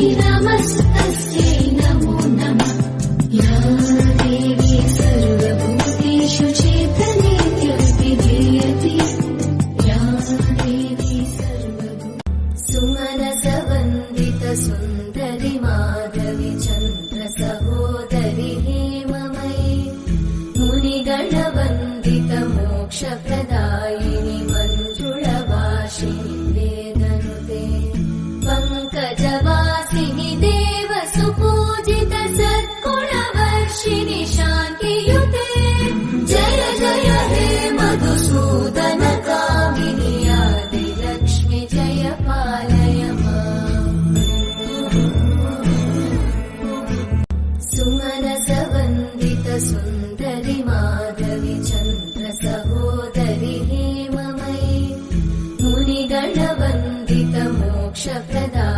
नमस्तस्यै नमो नमः। या देवी सर्वभूतेषु चेतनेत्यभिधीयते। या देवी सुमनसवन्दित सुन्दरि माधवि चन्द्र सहोदरि हेममयि मुनिगणवन्दित मोक्षप्रदायिनि मञ्जुळवासिनि वेदनुते पङ्कजवासिनि देव सुपूजित सद्गुणवर्षिणि शान्तियुते। जय जय हे मधुसूदन कामिनि आदिलक्ष्मि जय पालय माम्। सुमनसवन्दित सुन्दरि माधवि चन्द्र सहोदरि हेममयि मुनिगणवन्दित मोक्षप्रदा